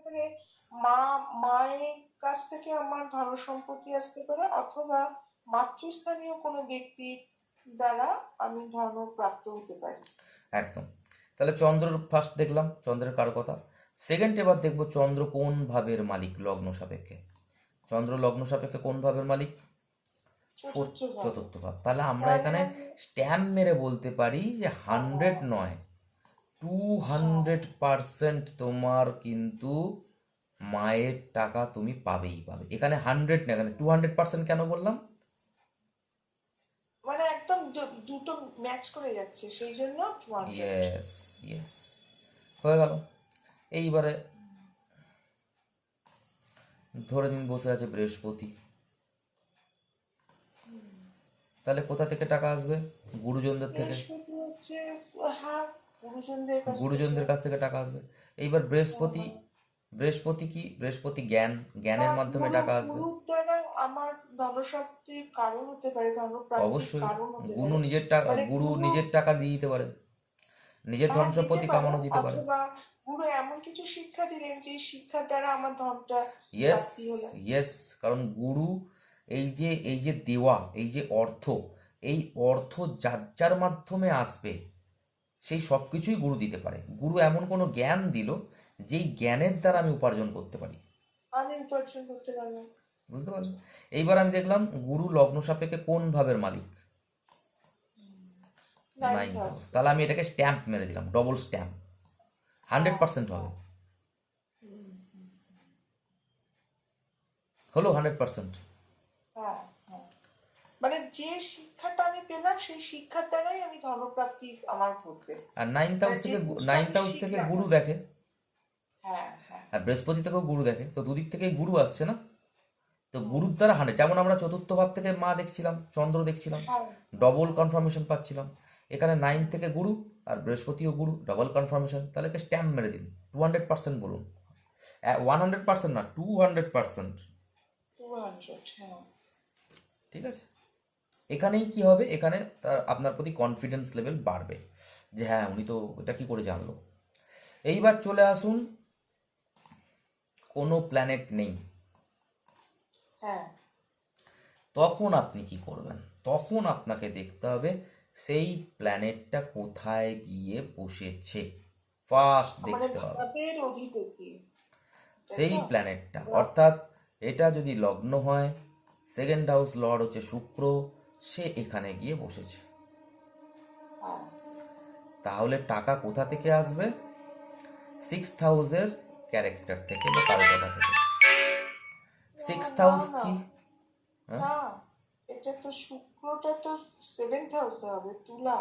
থেকে মা মায়ের কাছ থেকে আমার ধন সম্পত্তি আসতে পারে, অথবা মাতৃস্থানীয় কোনো ব্যক্তির দ্বারা আমি ধন প্রাপ্ত হতে পারি। একদম। তাহলে চন্দ্রের ফার্স্ট দেখলাম, চন্দ্রের কারকতা। সেকেন্ড এবার দেখবো চন্দ্র কোন ভাবের মালিক লগ্ন সাপেক্ষে। চন্দ্র লগ্ন সাপেক্ষে কোন ভাবের মালিক? ফোর্থ, চতুর্থ ভাবে। চতুর্থ ভাব। তাহলে আমরা তাহলে এখানে আমি স্ট্যাম্প মেরে বলতে পারি যে 100 নয়, হ্যাঁ 200% তোমার কিন্তু মায়ের টাকা তুমি পাবেই পাবে। এখানে 100 না, এখানে 200% কেন বললাম? মানে একদম দুটো ম্যাচ করে যাচ্ছে, সেই জন্য 200। ইয়েস, ইয়েস, হয়ে গেল। এইবারে ধরে নিন বসে আছে বৃহস্পতি, তাহলে কোথা থেকে টাকা আসবে? গুরুজনদের থেকে। বৃহস্পতি হচ্ছে, হ্যাঁ, গুরুজনদের কাছ থেকে। গুরুজনদের কাছ থেকে টাকা আসবে। এইবার বৃহস্পতি, বৃহস্পতি কি? বৃহস্পতি জ্ঞান, জ্ঞানের মাধ্যমে টাকা আসবে। গুরুর দ্বারা আমার ধনপ্রাপ্তির কারণ হতে পারে, ধনপ্রাপ্তির অবশ্যই। কারণ হতে গুরু পারে। নিজের টাকা, মানে গুরু গুরু, নিজের টাকা দিয়ে দিতে পারে, নিজের ধন হ্যাঁ দিতে সম্পত্তি পারে, কামানো দিতে পারে। অথবা গুরু এমন কিছু শিক্ষা দিলেন যে শিক্ষার দ্বারা আমার ধনটা ইয়েস, প্রাপ্তি হলো। ইয়েস, কারণ গুরু এই যে দেওয়া, এই যে অর্থ, এই অর্থ যার যার মাধ্যমে আসবে সেই সব কিছুই গুরু দিতে পারে। গুরু এমন কোনো জ্ঞান দিল যেই জ্ঞানের দ্বারা আমি উপার্জন করতে পারি। আমি উপার্জন করতে পারলাম। বুঝতে পারলেন? এইবার আমি দেখলাম গুরু লগ্ন সাপেক্ষে কোন ভাবের মালিক? 9th 9th house. হাউস। তাহলে আমি এটাকে স্ট্যাম্প মেরে দিলাম, ডবল স্ট্যাম্প, হ্যাঁ 100% হবে। হ্যাঁ। হলো 100%। হ্যাঁ হ্যাঁ। মানে যে শিক্ষাটা আমি পেলাম সেই শিক্ষার দ্বারাই আমি ধনপ্রাপ্তি আমার ঘটবে। আর নাইন্থ মানে হাউস যে থেকে, জিনিসটা নাইন্থ আমি হাউস থেকে শিখলাম গুরু না। দেখে, হ্যাঁ হ্যাঁ। আর বৃহস্পতি থেকেও গুরু দেখে, তো দুদিক থেকেই গুরু আসছে না? তো হুম। গুরুর দ্বারা 100, যেমন আমরা চতুর্থ ভাব থেকে মা দেখছিলাম, চন্দ্র দেখছিলাম, হ্যাঁ ডবল হ্যাঁ। কনফার্মেশন পাচ্ছিলাম। এখানে 9 থেকে গুরু আর বৃহস্পতিও গুরু, ডবল কনফার্মেশন। তাহলে একে স্ট্যাম্প মেরে দিন, 200% বলুন। 100% না, 200%। 200, হ্যাঁ। ঠিক আছে? এখানেই কি হবে, এখানে তার আপনার প্রতি কনফিডেন্স লেভেল বাড়বে যে হ্যাঁ উনি তো এটা কি করে জানলো। এইবার চলে আসুন, কোনো প্ল্যানেট নেই, হ্যাঁ তখন আপনি কি করবেন? তখন আপনাকে দেখতে হবে সেই প্ল্যানেটটা কোথায় গিয়ে বসেছে, ফার্স্ট মানে দেখতে হবে ভাবের অধিপতি, তাই সেই তো? প্ল্যানেটটা। ভাব। অর্থাৎ এটা যদি লগ্ন হয়, সেকেন্ড হাউস লর্ড হচ্ছে শুক্র, সে এখানে গিয়ে বসেছে। হ্যাঁ। তাহলে টাকা কোথা থেকে আসবে? 6th হাউসের ক্যারেক্টার থেকে বা কারকতা থেকে। না 6th না হাউস না কি? হ্যাঁ, না, এটা তো শুক্রটা তো 7th হাউসে হবে, তুলা।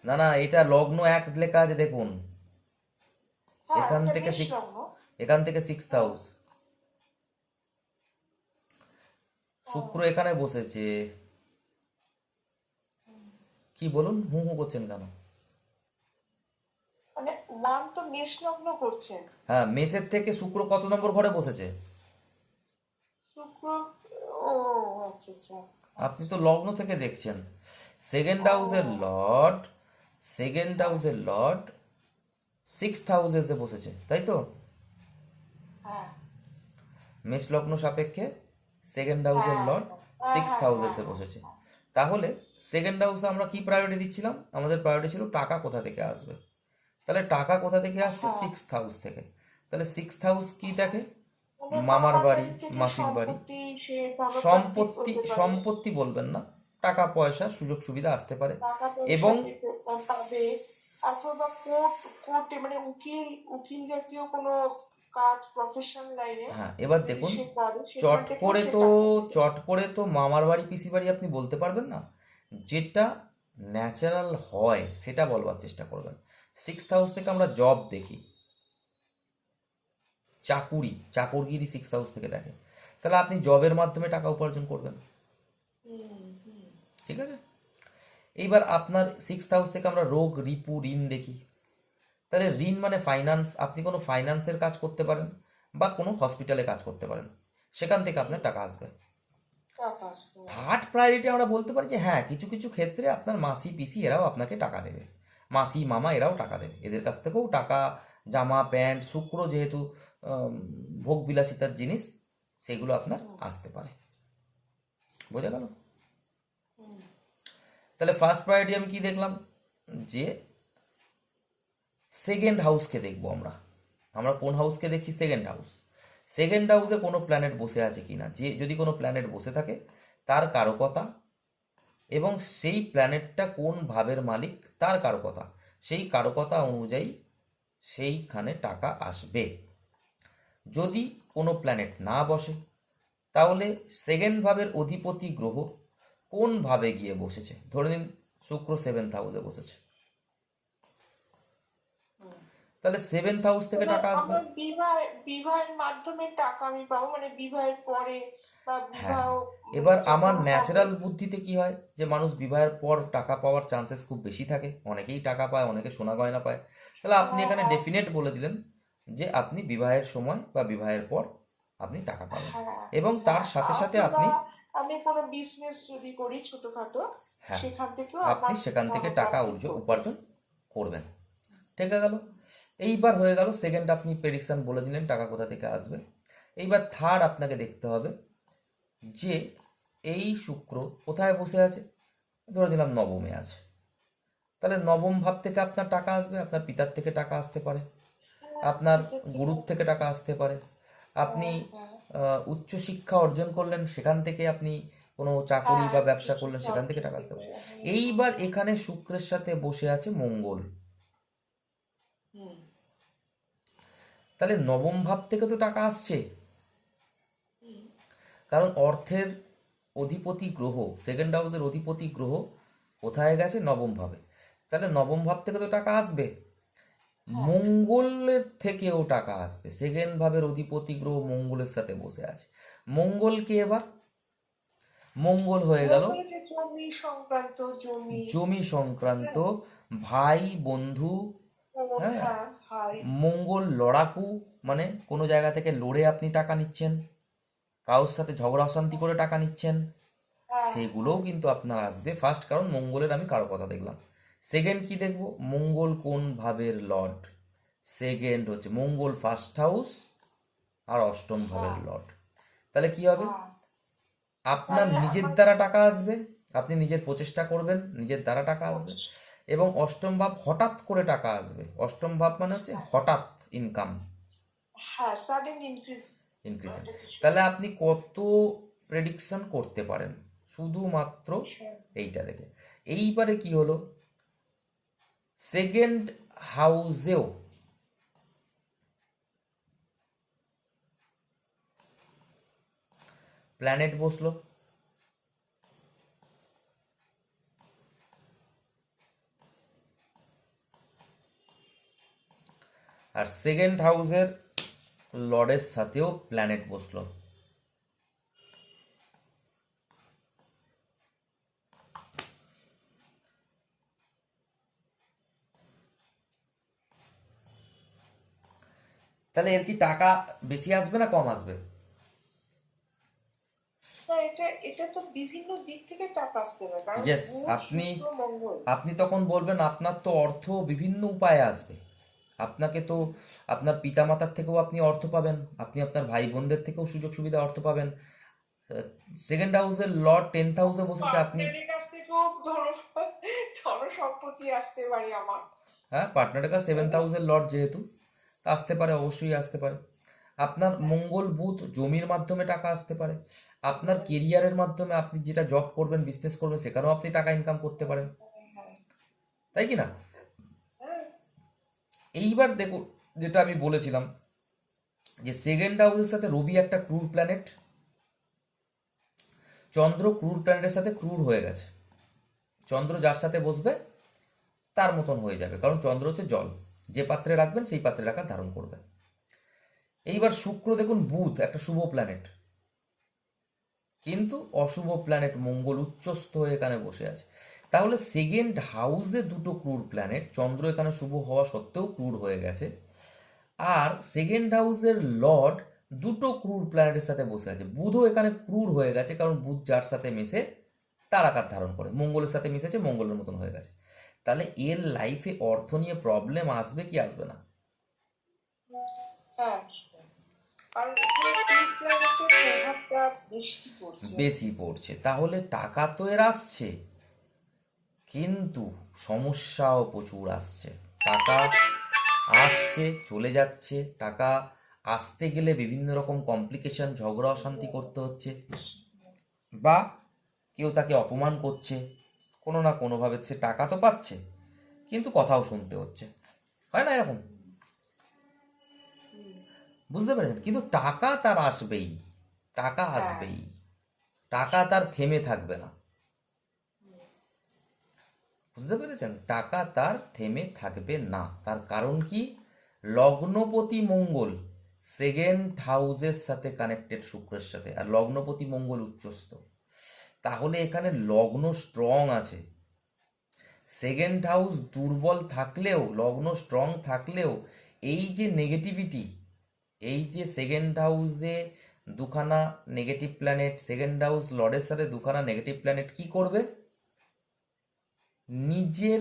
না না, এটা লগ্ন এক লেখা আছে দেখুন, হ্যাঁ এখান ওটা থেকে মেষ সিক্স, লগ্ন। এখান থেকে 6th হ্যাঁ। হাউস, হ্যাঁ। শুক্র এখানে বসেছে। কি বলুন, হু হু করছেন কেন? মানে ওয়ান তো মেষ লগ্ন করছেন। হ্যাঁ, মেষের থেকে শুক্র কত নম্বর ঘরে বসেছে? শুক্র। ও আচ্ছা আচ্ছা। আপনি তো আচ্ছা। লগ্ন থেকে দেখছেন। সেকেন্ড হাউসের ও লর্ড, সেকেন্ড হ্যাঁ হাউসের লর্ড 6th হাউসে এসে বসেছে, তাই তো? হ্যাঁ মেষ লগ্ন সাপেক্ষে সেকেন্ড হাউসের হ্যাঁ লর্ড হ্যাঁ 6th হ্যাঁ হাউসে হ্যাঁ এসে হ্যাঁ বসেছে। হ্যাঁ। তাহলে সেকেন্ড হাউসে আমরা কি প্রায়োরিটি দিচ্ছিলাম? আমাদের প্রায়োরিটি ছিল টাকা কোথা থেকে আসবে। তাহলে টাকা কোথা থেকে আসছে? হ্যাঁ। 6th হাউস থেকে। তাহলে 6th হাউস কি দেখে? মানে মামার মামার বাড়ি, বাড়ি থেকে মাসির বাড়ি। সম্পত্তি, সে ধনপ্রাপ্তি সম্পত্তি, হতে পারে। সম্পত্তি বলবেন না, টাকা পয়সা সুযোগ সুবিধা আসতে পারে। টাকা এবং পয়সা পাবে, অথবা কোর্টে মানে উকিল, উকিল জাতীয় কোনো কাজ, প্রফেশন লাইনে হ্যাঁ, এবার যদি দেখুন, সে করে সেখান চট থেকেও করে সে তো, টাকা পাবে। চট করে তো মামার বাড়ি পিসি বাড়ি আপনি বলতে পারবেন না। যেটা ন্যাচারাল হয় সেটা বলবার চেষ্টা করবেন। 6th হাউস থেকে আমরা জব দেখি, চাকুরি, চাকরগিরি 6th হাউস থেকে দেখে। তাহলে আপনি জবের মাধ্যমে টাকা উপার্জন করবেন। হুম হুম। ঠিক আছে? এইবার আপনার 6th হাউস থেকে আমরা রোগ, রিপু, ঋণ দেখি। তাহলে ঋণ মানে ফাইন্যান্স, আপনি কোনো ফাইন্যান্সের কাজ করতে পারেন বা কোনো হসপিটালে কাজ করতে পারেন, সেখান থেকে আপনার টাকা আসবে। টাকা আসতে পারে। থার্ড প্রায়োরিটি আমরা বলতে পারি যে হ্যাঁ কিছু কিছু ক্ষেত্রে আপনার মাসি পিসি এরাও আপনাকে টাকা দেবে, মাসি মামা এরাও টাকা দেবে, এদের কাছ থেকেও টাকা জামা প্যান্ট, শুক্র যেহেতু ভোগ বিলাসিতার জিনিস, সেগুলো আপনার আসতে পারে। বোঝা গেল? তাহলে ফার্স্ট প্রায়োরিটি আমি কি দেখলাম, যে সেকেন্ড হাউসকে দেখবো আমরা। আমরা কোন হাউসকে দেখছি? Second house. সেকেন্ড হাউসে কোনো প্ল্যানেট বসে আছে কিনা, যে যদি কোনো প্ল্যানেট বসে থাকে তার কারকতা এবং সেই প্ল্যানেটটা কোন ভাবের মালিক তার কারকতা, সেই কারকতা অনুযায়ী সেইখানে টাকা আসবে। যদি কোনো প্ল্যানেট না বসে, তাহলে সেকেন্ড ভাবের অধিপতি গ্রহ কোন ভাবে গিয়ে বসেছে, ধরে নিন শুক্র সেভেন্থ হাউসে বসেছে, তাহলে সেভেন্থ হাউস থেকে তাহলে টাকা আসবে। আমার বিবাহের মাধ্যমে টাকা আমি পাবো, মানে বিবাহের পরে বা হ্যাঁ, বিবাহ এবার আমার যখন হবে। ন্যাচারাল বুদ্ধিতে কি হয়, যে মানুষ বিবাহের পর টাকা পাওয়ার চান্সেস খুব বেশি থাকে, অনেকেই টাকা পায়, অনেকে সোনা গয়না পায়। তাহলে আপনি হ্যাঁ, এখানে হ্যাঁ, ডেফিনেট বলে দিলেন যে আপনি বিবাহের সময় বা বিবাহের পর আপনি টাকা পাবেন, হ্যাঁ, এবং তার হ্যাঁ, সাথে সাথে অথবা আপনি, আমি কোনো বিজনেস যদি করি ছোটখাটো, হ্যাঁ, সেখান থেকেও আপনি আমার সেখান থেকে টাকা ধনপ্রাপ্তি ঘটবে। উপার্জন করবেন। ঠিক গেল? এইবার হয়ে গেল সেকেন্ড, আপনি প্রেডিকশন বলে দিলেন টাকা কোথা থেকে আসবে। এইবার থার্ড আপনাকে দেখতে হবে যে এই শুক্র কোথায় বসে আছে, ধরে দিলাম নবমে আছে। তাহলে নবম ভাব থেকে আপনার টাকা আসবে, আপনার পিতার থেকে টাকা আসতে পারে, হ্যাঁ, আপনার এটা ঠিক গুরুর আছে। থেকে টাকা আসতে পারে, আপনি হ্যাঁ, হ্যাঁ, উচ্চ শিক্ষা অর্জন করলেন, সেখান থেকে আপনি কোনো চাকরি হ্যাঁ, বা ব্যবসা কিছু করলেন, সেখান থেকে অর্জন টাকা আসতে পেতে পারে। পারে। এইবার এখানে শুক্রের সাথে বসে আছে মঙ্গল, হুম, তাহলে নবম ভাব থেকে তো টাকা আসছে, হুম, কারণ অর্থের অধিপতি গ্রহ, সেকেন্ড হাউসের অধিপতি গ্রহ কোথায় গেছে? নবম ভাবে। তাহলে নবম ভাব থেকে তো টাকা আসবে, হ্যাঁ, মঙ্গলের থেকেও টাকা আসবে। সেকেন্ড ভাবের অধিপতি গ্রহ মঙ্গলের সাথে বসে আছে। মঙ্গল কে এবার? মঙ্গল হয়ে গেল মঙ্গল যে জমি সংক্রান্ত, জমি, জমি সংক্রান্ত, হ্যাঁ, ভাই বন্ধু। ফোন, হ্যাঁ, হ্যাঁ, ভাই, মঙ্গল লড়াকু, মানে কোনো জায়গা থেকে লড়ে আপনি টাকা নিচ্ছেন, কারোর সাথে ঝগড়া অশান্তি করে টাকা নিচ্ছেন, হ্যাঁ, সেগুলোও হ্যাঁ, কিন্তু আপনার আসবে। ফার্স্ট, কারণ মঙ্গলের আমি কারো কথা দেখলাম। সেকেন্ড কি দেখব? মঙ্গল কোন ভাবের লর্ড? সেকেন্ড হচ্ছে মঙ্গল ফার্স্ট হাউস আর অষ্টম ভাবের হ্যাঁ, লর্ড। তাহলে কি হবে? হ্যাঁ, আপনার তাহলে নিজের আমার দ্বারা টাকা আসবে, আপনি নিজের প্রচেষ্টা করবেন, নিজের দ্বারা টাকা আসবে। পঁচিশ, এবং অষ্টম ভাব হঠাৎ করে টাকা আসবে। অষ্টম ভাব মানে হচ্ছে হ্যাঁ, হঠাৎ ইনকাম, হ্যাঁ, সাডেন ইনক্রিজ, ইনক্রিজমেন্ট। একটা কিছু, তাহলে আপনি কত প্রেডিকশন করতে পারেন শুধুমাত্র হ্যাঁ, এইটা দেখে। এইবারে কি হলো, সেকেন্ড হাউসেও প্ল্যানেট বসলো, আর সেকেন্ড হাউসের লর্ডের সাথেও প্ল্যানেট বসলো। তাহলে এর কি টাকা বেশি আসবে না কম আসবে? না, এটা এটা তো বিভিন্ন দিক থেকে টাকা আসতে হবে, কারণ ইয়েস, বুধ, আপনি শুক্র, মঙ্গল। আপনি তখন বলবেন আপনার তো অর্থ বিভিন্ন উপায়ে আসবে। আপনাকে তো আপনার পিতামাতার থেকেও আপনি অর্থ পাবেন, আপনি আপনার ভাই বোনদের থেকেও সুযোগ সুবিধা অর্থ পাবেন। সেকেন্ড হাউসের লর্ড টেন্থ হাউসে বসেছে, আপনি, পার্টনারের কাছ থেকেও ধন সম্পত্তি আসতে পারে আমার, হ্যাঁ, পার্টনারের কাছে তাই সেভেন্থ না? হাউসের লর্ড যেহেতু, আসতে পারে, অবশ্যই আসতে পারে। আপনার মঙ্গল বুধ জমির মাধ্যমে টাকা আসতে পারে, আপনার কেরিয়ারের মাধ্যমে, আপনি যেটা জব করবেন, বিজনেস করবেন, সেখানেও আপনি টাকা ইনকাম করতে পারেন, হ্যাঁ, তাই কি না? হ্যাঁ, এইবার দেখুন, যেটা আমি বলেছিলাম যে সেকেন্ড হাউসের সাথে রবি একটা ক্রুর প্ল্যানেট, চন্দ্র ক্রুর প্ল্যানেটের সাথে ক্রুর হয়ে গেছে। চন্দ্র যার সাথে বসবে তার মতন হয়ে যাবে, কারণ চন্দ্র হচ্ছে জল, যে পাত্রে রাখবেন সেই পাত্রে রাখা ধারণ করবে। এইবার শুক্র দেখুন, বুধ একটা শুভ প্ল্যানেট, কিন্তু অশুভ প্ল্যানেট মঙ্গল উচ্চস্থ হয়ে এখানে বসে আছে। তাহলে সেকেন্ড হাউসে দুটো ক্রুর প্ল্যানেট, চন্দ্র এখানে শুভ হওয়া সত্ত্বেও ক্রুর হয়ে গেছে, আর সেকেন্ড হাউসের লর্ড দুটো ক্রুর প্ল্যানেটের সাথে বসে আছে। বুধও এখানে ক্রুর হয়ে গেছে, কারণ বুধ যার সাথে মেশে তার আকার ধারণ করে, মঙ্গলের সাথে মিশেছে, মঙ্গলের মতন হয়ে গেছে। তাহলে এর লাইফে অর্থ নিয়ে প্রবলেম আসবে কি আসবে না? হ্যাঁ, আর এখানে এই প্ল্যানেটের প্রভাবটা বেশি পড়ছে, তাহলে টাকা তো এর আসছে, কিন্তু সমস্যাও প্রচুর আসছে। টাকা আসছে চলে যাচ্ছে, টাকা আসতে গেলে বিভিন্ন রকম কমপ্লিকেশন, ঝগড়া অশান্তি করতে হচ্ছে, বা কেউ তাকে অপমান করছে, কোনো না কোনোভাবে সে টাকা তো পাচ্ছে কিন্তু কথাও শুনতে হচ্ছে, হয় না এরকম? বুঝতে পেরেছেন? কিন্তু টাকা তার আসবেই, টাকা হ্যাঁ। আসবেই, টাকা তার থেমে থাকবে না। বুঝতে পেরেছেন? টাকা তার থেমে থাকবে না। তার কারণ কি? লগ্নপতি মঙ্গল সেকেন্ড হাউসের সাথে কানেক্টেড শুক্রের সাথে, আর লগ্নপতি মঙ্গল উচ্চস্থ, তাহলে এখানে লগ্ন স্ট্রং আছে। সেকেন্ড হাউস দুর্বল থাকলেও, লগ্ন স্ট্রং থাকলেও, এই যে নেগেটিভিটি, এই যে সেকেন্ড হাউসে দুখানা নেগেটিভ প্ল্যানেট, সেকেন্ড হাউস লর্ডের সাথে দুখানা নেগেটিভ প্ল্যানেট কি করবে? নিজের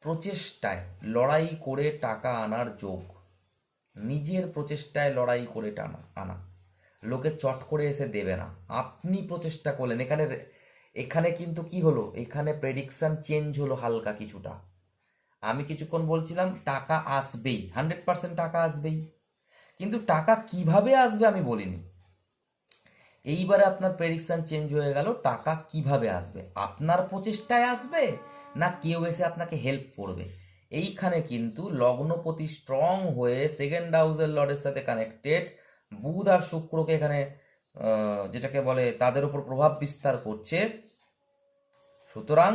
প্রচেষ্টায় লড়াই করে টাকা আনার যোগ, নিজের প্রচেষ্টায় লড়াই করে আনা, লোকে চট করে এসে দেবে না, আপনি প্রচেষ্টা করলেন। এখানে এখানে কিন্তু কি হলো, এখানে প্রেডিকশন চেঞ্জ হলো হালকা কিছুটা। আমি কিছুক্ষণ বলছিলাম টাকা আসবেই, 100% টাকা আসবেই, কিন্তু টাকা কিভাবে আসবে আমি বলিনি। এইবারে আপনার প্রেডিকশন চেঞ্জ হয়ে গেল, টাকা কিভাবে আসবে, আপনার প্রচেষ্টায় আসবে না কেউ এসে আপনাকে হেল্প করবে। এইখানে কিন্তু লগ্নপতি স্ট্রং হয়ে সেকেন্ড হাউসের লর্ডের সাথে কানেক্টেড, বুধ আর শুক্রকে এখানে যেটাকে বলে তাদের উপর প্রভাব বিস্তার করছে। সুতরাং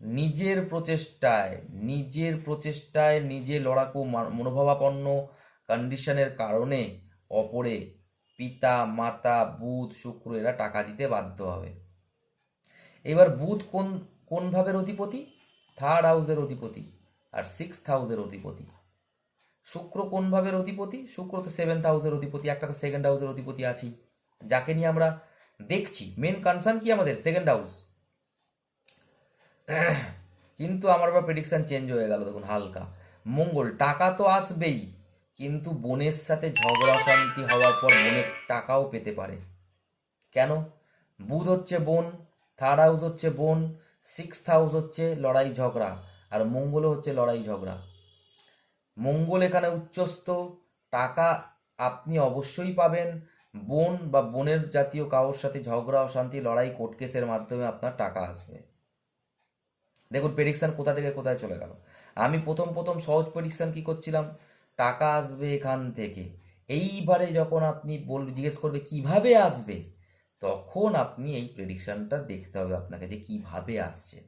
নিজের প্রচেষ্টায় নিজে লড়াকু মনোভাবাপন্ন কন্ডিশনের কারণে অপরে পিতা মাতা বুধ শুক্র এরা টাকা দিতে বাধ্য হবে। এবার বুধ কোন কোন ভাবের অধিপতি? থার্ড হাউসের অধিপতি আর সিক্সথ হাউসের অধিপতি। শুক্র কোন ভাবের অধিপতি? শুক্র তো সেভেন্থ হাউসের অধিপতি, একটা তো সেকেন্ড হাউসের অধিপতি আছেই, যাকে নিয়ে আমরা দেখছি মেন কনসার্ন কি আমাদের সেকেন্ড হাউস। কিন্তু আমার আবার প্রেডিকশন চেঞ্জ হয়ে গেল, দেখুন হালকা। মঙ্গল, টাকা তো আসবেই, কিন্তু বোনের সাথে ঝগড়া অশান্তি হওয়ার পর বোনের টাকাও পেতে পারে। কেন? বুধ হচ্ছে বোন, থার্ড হাউস হচ্ছে বোন, সিক্সথ হাউস হচ্ছে লড়াই ঝগড়া, আর মঙ্গলও হচ্ছে লড়াই ঝগড়া। মঙ্গল এখানে উচ্চস্থ, টাকা আপনি অবশ্যই পাবেন। বোন বা বোনের জাতীয় কারোর সাথে ঝগড়া অশান্তি লড়াই কোর্ট কেসের মাধ্যমে আপনার টাকা আসবে। দেখুন প্রেডিকশন কোথা থেকে কোথায় চলে গেল। আমি প্রথম প্রথম সহজ প্রেডিকশন কি করছিলাম, টাকা আসবে এখান থেকে। এইবারে যখন আপনি জিজ্ঞেস করবে কিভাবে আসবে, তখন আপনি এই প্রেডিকশনটা দেখতে হবে আপনাকে যে কিভাবে আসছে।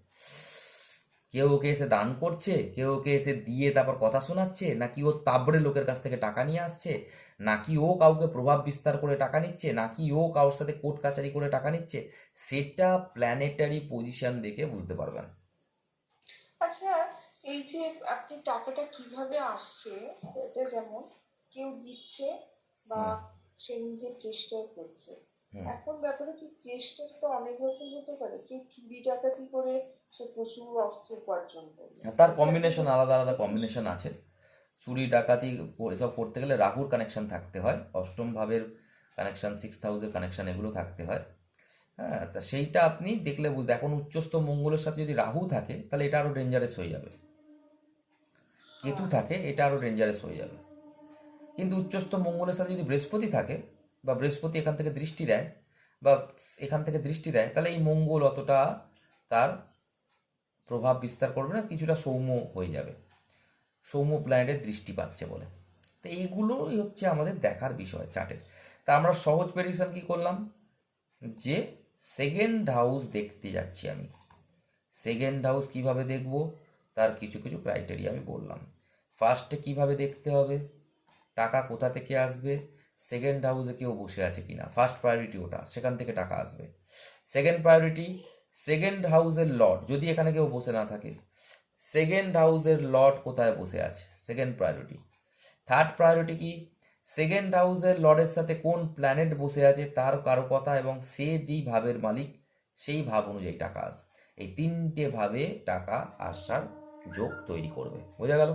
কেউ ওকে এসে দান করছে, কেউ ওকে এসে দিয়ে তারপর কথা শোনাচ্ছে, নাকি ও তাবড়ে লোকের কাছ থেকে টাকা নিয়ে আসছে, নাকি ও কাউকে প্রভাব বিস্তার করে টাকা নিচ্ছে, নাকি ও কারোর সাথে কোর্ট কাচারি করে টাকা নিচ্ছে, সেটা প্ল্যানেটারি পজিশন দেখে বুঝতে পারবেন। আচ্ছা, এই যে আপনি টাকাটা কিভাবে আসছে, এটা যেমন কেউ দিচ্ছে বা হুম সে নিজের চেষ্টায় করছে। হুম এখন ব্যাপারে কি, চেষ্টা তো অনেক রকম হতে পারে, কেউ চুরি ডাকাতি করে সে প্রচুর অর্থ উপার্জন করবে, তার এক্ষেত্রে কম্বিনেশন কোনো আলাদা আলাদা কিছু নেই। কম্বিনেশন আছে। চুরি ডাকাতি এসব করতে গেলে রাহুর কানেকশন থাকতে হয়, অষ্টম ভাবের কানেকশন, সিক্স হাউসের কানেকশন, এগুলো থাকতে হয়। হ্যাঁ, তা সেইটা আপনি দেখলে বুঝতে, এখন উচ্চস্থ মঙ্গলের সাথে যদি রাহু থাকে তাহলে এটা আরো ডেঞ্জারাস হয়ে যাবে, কেতু হ্যাঁ, থাকে এটা আরো ডেঞ্জারাস হয়ে যাবে। কিন্তু উচ্চস্থ মঙ্গলের সাথে যদি বৃহস্পতি থাকে, বা বৃহস্পতি এখান থেকে দৃষ্টি দেয়, বা এখান থেকে দৃষ্টি দেয়, তাহলে এই মঙ্গল অতটা তার প্রভাব বিস্তার করবে না, কিছুটা সৌম্য হয়ে যাবে, সৌম্য প্ল্যানেটের দৃষ্টি পাচ্ছে বলে। তো এইগুলোই হচ্ছে আমাদের দেখার বিষয় চার্টের। তা আমরা সহজ প্রেডিকশন কি করলাম, যে সেকেন্ড হাউস দেখতে যাচ্ছি আমি। সেকেন্ড হাউস কিভাবে দেখব, তার কিছু কিছু ক্রাইটেরিয়া আমি বললাম। ফার্স্টে কিভাবে দেখতে হবে, টাকা কোথা থেকে আসবে, সেকেন্ড হাউসে কেউ বসে আছে কিনা, ফার্স্ট প্রায়োরিটি ওটা, সেখান থেকে টাকা আসবে। সেকেন্ড প্রায়োরিটি, সেকেন্ড হাউসের লর্ড যদি এখানে কেউ বসে না থাকে, সেকেন্ড হাউসের লর্ড কোথায় বসে আছে, সেকেন্ড প্রায়োরিটি। থার্ড প্রায়োরিটি কি, সেকেন্ড হাউসের লর্ডের সাথে কোন প্ল্যানেট বসে আছে তার কারকতা, এবং সে যেই ভাবের মালিক সেই ভাব অনুযায়ী টাকা আসে। এই তিনটে ভাবে টাকা আসার যোগ তৈরি করবে। বোঝা গেল?